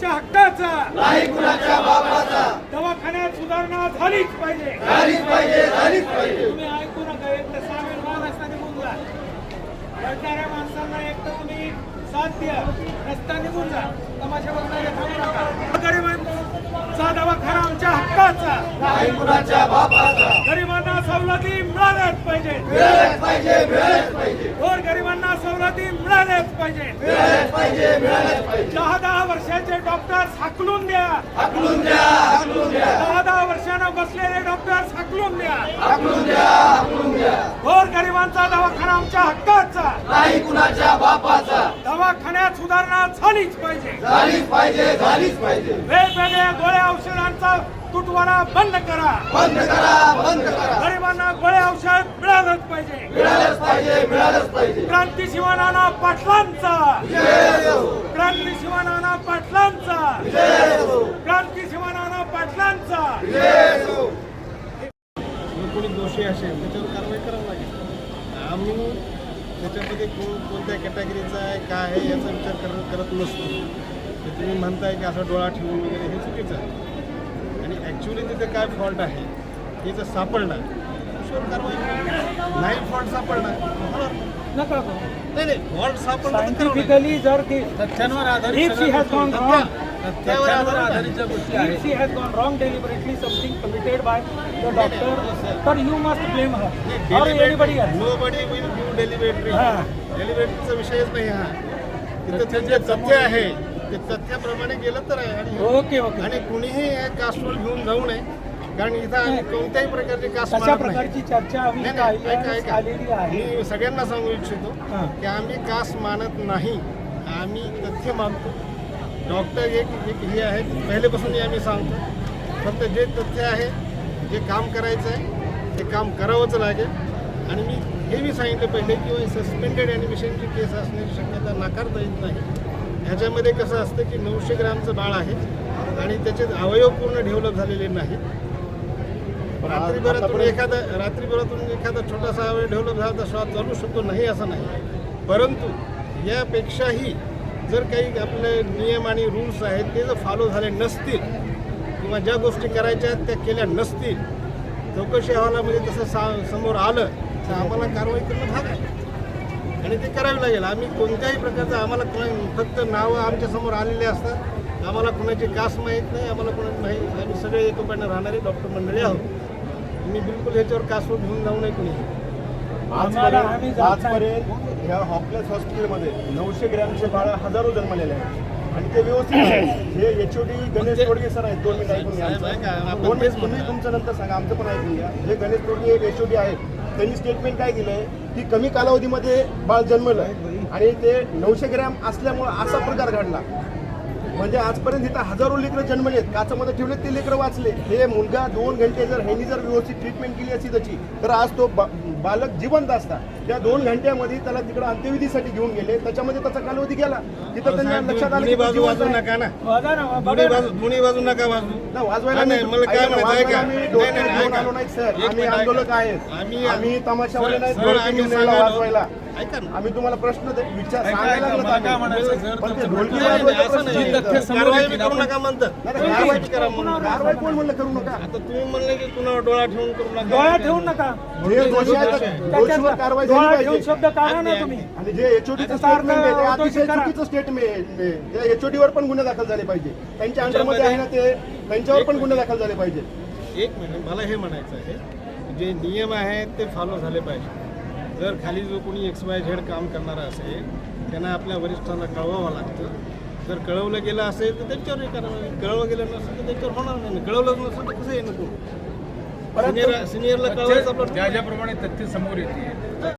आमच्या हक्काचा, नाही कुणाच्या बापाचा. दवाखान्यात सुधारणा झालीच पाहिजे. झालीच पाहिजे, झालीच पाहिजे. तुम्ही ऐकू नका, एक तर सामील व्हा रस्ता निघून जा. रडणाऱ्या माणसांना एक तर तुम्ही साथ द्या, रस्ता निघून जा. तमाशा बघणारे थांबू नका. गरिबांचा दवाखाना आमच्या हक्काचा, नाही कुणाच्या बापाचा. गरिबांना सवलती मिळाल्याच पाहिजे. मिळालंच पाहिजे, मिळालंच पाहिजे. गोर गरिबांना सवलती मिळाल्याच पाहिजे. मिळालंच पाहिजे, मिळालंच पाहिजे. 10-10 वर्षाचे डॉक्टर्स हाकलून द्या. हाकलून द्या, हाकलून द्या. 10-10 वर्षानं बसलेले डॉक्टर्स हाकलून द्या. हाकलून द्या, हाकलून द्या. गोर गरिबांचा दवाखाना आमच्या हक्काचा, नाही कुणाच्या बापाचा. दवाखान्यात सुधारणा झालीच पाहिजे. झालीच पाहिजे, झालीच पाहिजे. वेगवेगळ्या गोळ्या औषधांचा तुटवडा बंद करा. बंद करा, बंद करा. गरिबांना गोळ्या औषध मिळालंच पाहिजे. मिळालंच पाहिजे, मिळालंच पाहिजे. क्रांती शिवनाना पाटलांचा, जय हो, क्रांती शिवनाना पाटलांचा, जय हो, क्रांती शिवनाना पाटलांचा. जय हो. कोणी दोषी असेल त्याच्यावर कारवाई करावी लागेल. आम्ही त्याच्यामध्ये कोणत्या कॅटेगरीचा आहे काय आहे याचा विचार करत नसतो. तर तुम्ही म्हणताय की असं डोळा ठेवून वगैरे हे चुकीचं आहे. आणि ॲक्च्युली तिथे काय फॉल्ट आहे हे जर सापडणार त्याच्यावर कारवाई करावी. नाही फॉल्ट सापडणार होणार नका नाही फॉल्ट सापडणार सायंटिफिकली जर ती तथ्यांवर if she has gone wrong, तथ्यावर आधारित गोष्टी if she has gone wrong deliberately, something committed by the doctor, then you must blame her or anybody else. Nobody will do delivery. हां. डेलिव्हरीचा विषयच नाही हा. तिथं जे तथ्य आहे ते तथ्याप्रमाणे गेलं तर आहे. आणि ओके ओके. आणि कुणीही कास्टवर घेऊन जाऊ नये, कारण इथं आम्ही कोणत्याही प्रकारचे कास्ट अशा मानत नाही. प्रकारची चर्चा आम्ही नाही, नाही, ऐका, ऐका. आलेली आहे. मी सगळ्यांना सांगू इच्छितो हां. की आम्ही कास्ट मानत नाही, आम्ही तथ्य मानतो. डॉक्टर एक हे आहे पहिलेपासून आम्ही सांगतो, फक्त जे तथ्य आहे जे काम करायचं आहे ते काम करावंच लागेल. आणि मी हे मी सांगितलं पहिले की सस्पेंडेड ॲनिमेशनची केस असण्याची शक्यता नाकारता येत नाही. ह्याच्यामध्ये कसं असतं की 900 ग्रामचं बाळ आहे आणि त्याचे अवयव पूर्ण डेव्हलप झालेले नाहीत. रात्रीभरातून एखादा छोटासा अवयव डेव्हलप झाला तर श्वास चालू शकतो, नाही असं नाही. परंतु यापेक्षाही जर काही आपले नियम आणि रूल्स आहेत ते जर फॉलो झाले नसतील किंवा ज्या गोष्टी करायच्या आहेत त्या केल्या नसतील, चौकशी अहवालामध्ये तसं समोर आलं तर आम्हाला कारवाई करणं भाग आहे आणि ते करावी लागेल. आम्ही कोणत्याही प्रकारचं आम्हाला फक्त नावं आमच्यासमोर आलेले असतात. आम्हाला कुणाची कास्ट माहीत नाही, आम्हाला कुणाची माहीत. आम्ही सगळे एकोप्यानं राहणारे डॉक्टर मंडळी आहोत. तुम्ही बिलकुल ह्याच्यावर कास्टवर घेऊन जाऊ नये कुणी. आजपर्यंत ह्या हॉपलेस हॉस्पिटलमध्ये 900 ग्रॅमचे बाळ हजारो जन्मलेले आहेत आणि ते व्यवस्थित आहेत. हे HOD गणेश तोडगे सर आहेत. 2 मिनिट ऐकून घ्या. 2 मिनिट तुम्ही तुमचं नंतर सांगा, आमचं पण ऐकून घ्या. हे गणेश तोडगे एक HOD आहेत. त्यांनी स्टेटमेंट काय दिलंय की कमी कालावधीमध्ये बाळ जन्मलं आणि ते 900 ग्रॅम असल्यामुळे असा प्रकार घडला. म्हणजे आजपर्यंत इथं हजारो लेकरं जन्मलेत, काचामध्ये ठेवलेत, ते लेकरं वाचले. हे मुलगा 2 घंटे जर ह्यांनी जर व्यवस्थित ट्रीटमेंट केली असती त्याची तर आज तो बालक जिवंत असता. त्या 2 घंट्यामध्ये त्याला तिकडे अंत्यविधीसाठी घेऊन गेले, त्याच्यामध्ये त्याचा कालावधी गेला. तिथं त्यांना लक्षात आलं की बाजू वाजू नका ना, दोन्ही बाजू नका वाजू. वाजवायला नाही, मला काय म्हणायचं आहे का? आम्ही डोक्यात नाही, घेऊन ऐका. आलो नाही सर, एक आम्ही मिनिट आंदोलक ऐका. आहेत. आम्ही- आम्ही तमाशावाले नाही, सर, डोके आम्ही घेऊन यायला सांगायला- वाजवायला. ऐका ना. आम्ही तुम्हाला प्रश्न विचार ऐका, सांगायला लागलो मला काय आम्ही. म्हणायचं, जर पण ते तुमचं- ढोलकी नाही, वाजवायचा नाही, असं प्रश्न नाही. नाही. कारवाई बी करू नका म्हणतात. नाही, कारवाई करा म्हणून. कारवाई कोण म्हणलं करू नका. आता तुम्ही म्हणले की कुणावर डोळा ठेवून करू नका. डोळा ठेवून नका. जे दोषी आहेत दोषीवर कारवाई झाली डोळा ठेवून पाहिजे. शब्द काढा ना तुम्ही. आणि जे HODचं स्टेटमेंट आहे ते अतिशय चुकीचं स्टेटमेंट. त्या HODवर पण गुन्हे दाखल झाले पाहिजे. त्यांच्या अंडरमध्ये आहे ना ते, त्यांच्यावर पण गुन्हे दाखल झाले पाहिजे. एक मिनिट, मला हे म्हणायचं आहे, जे नियम आहेत ते फॉलो झाले पाहिजे. जर खाली जो कोणी XYZ काम करणारा असेल त्यांना आपल्या वरिष्ठांना कळवावं लागतं. जर कळवलं गेलं असेल तर त्यांच्यावर करावं, कळवलं गेलं नसेल तर त्यांच्यावर होणार नाही. कळवलं नसेल तर कसं येणं सिनियरला कळवायचं आपलं. ज्याप्रमाणे तथ्य समोर येते